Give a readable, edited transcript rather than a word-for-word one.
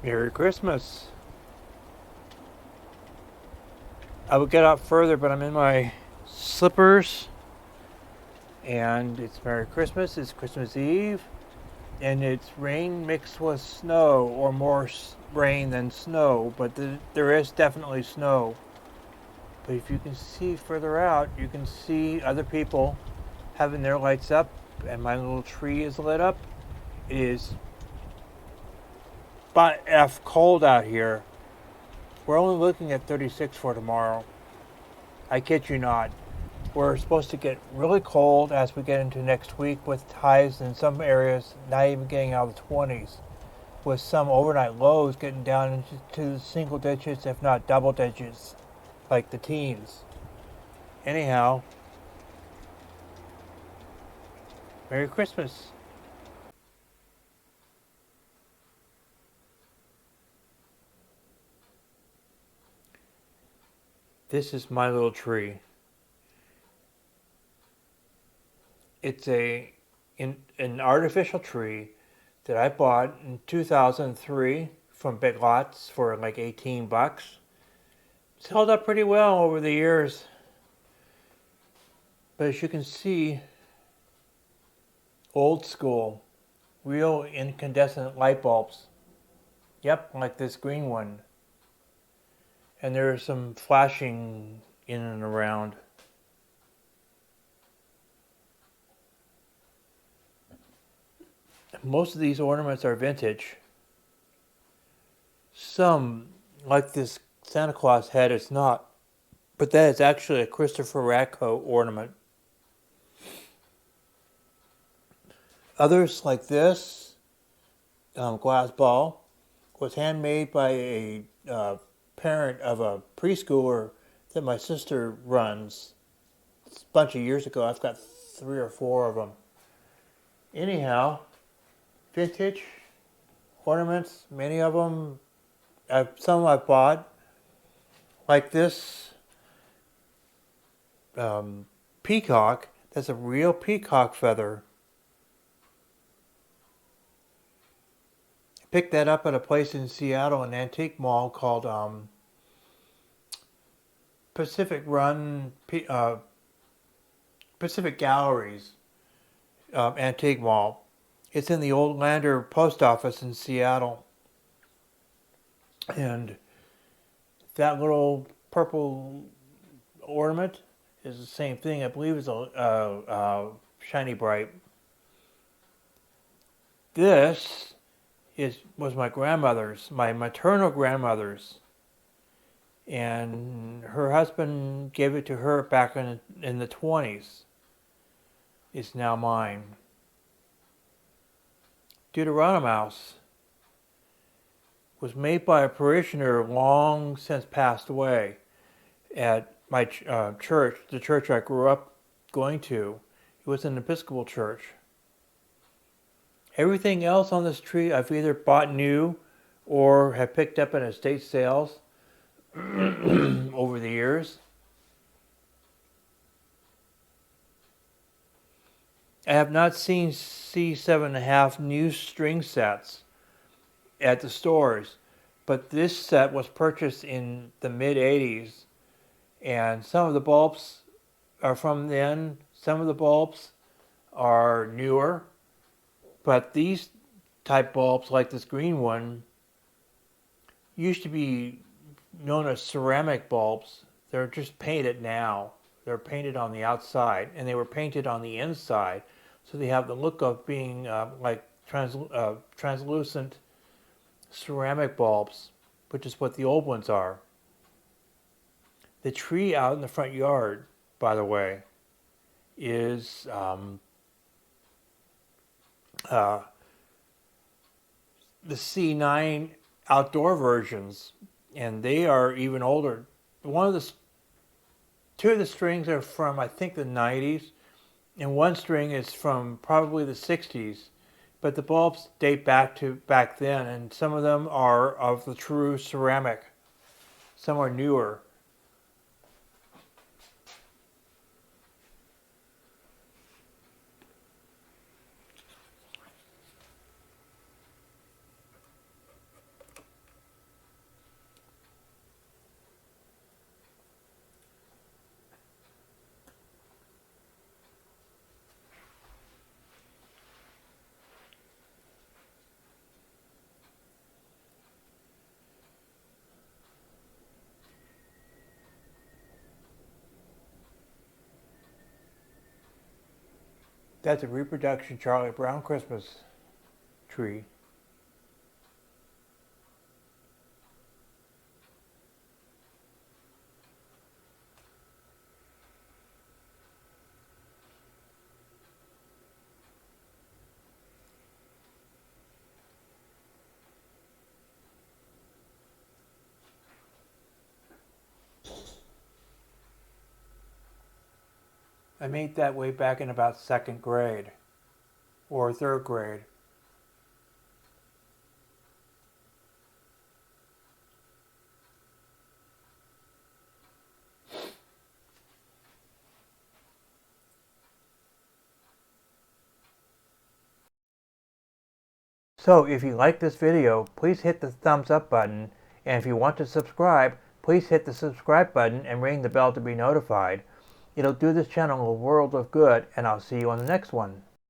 Merry Christmas. I would get out further, but I'm in my slippers, and it's Merry Christmas. It's Christmas Eve, and it's rain mixed with snow, or more rain than snow, but there is definitely snow. But if you can see further out, you can see other people having their lights up, and my little tree is lit up. It is about F cold out here. We're only looking at 36 for tomorrow. I kid you not. We're supposed to get really cold as we get into next week, with highs in some areas not even getting out of the 20s, with some overnight lows getting down into single digits, if not double digits, like the teens. Anyhow, Merry Christmas. This is my little tree. It's an artificial tree that I bought in 2003 from Big Lots for like 18 bucks. It's held up pretty well over the years. But as you can see, old school, real incandescent light bulbs. Yep, like this green one. And there's some flashing in and around. Most of these ornaments are vintage. Some, like this Santa Claus head, it's not. But that is actually a Christopher Radko ornament. Others, like this glass ball, was handmade by a parent of a preschooler that my sister runs. It's a bunch of years ago. I've got 3 or 4 of them. Anyhow, vintage ornaments, many of them. Some I've bought, like this peacock. That's a real peacock feather. I picked that up at a place in Seattle, an antique mall called Pacific Pacific Galleries Antique Mall. It's in the old Lander post office in Seattle. And that little purple ornament is the same thing. I believe it's a shiny bright. This was my grandmother's, my maternal grandmother's, and her husband gave it to her back in the 20s. It's now mine. Deuteronomouse was made by a parishioner long since passed away at my church, the church I grew up going to. It was an Episcopal church. Everything else on this tree I've either bought new or have picked up in estate sales over the years. I have not seen C7.5 new string sets at the stores, but this set was purchased in the mid-80s, and some of the bulbs are from then, some of the bulbs are newer, but these type bulbs, like this green one, used to be known as ceramic bulbs. They're just painted now. They're painted on the outside, and they were painted on the inside, so they have the look of being like translucent ceramic bulbs, which is what the old ones are. The tree out in the front yard, by the way, is the C9 outdoor versions, and they are even older. Two of the strings are from, I think, the 90s, and one string is from probably the 60s. But the bulbs date back to back then, and some of them are of the true ceramic. Some are newer. That's a reproduction Charlie Brown Christmas tree. I made that way back in about second grade or third grade. So if you like this video, please hit the thumbs up button, and if you want to subscribe, please hit the subscribe button and ring the bell to be notified. It'll do this channel a world of good, and I'll see you on the next one.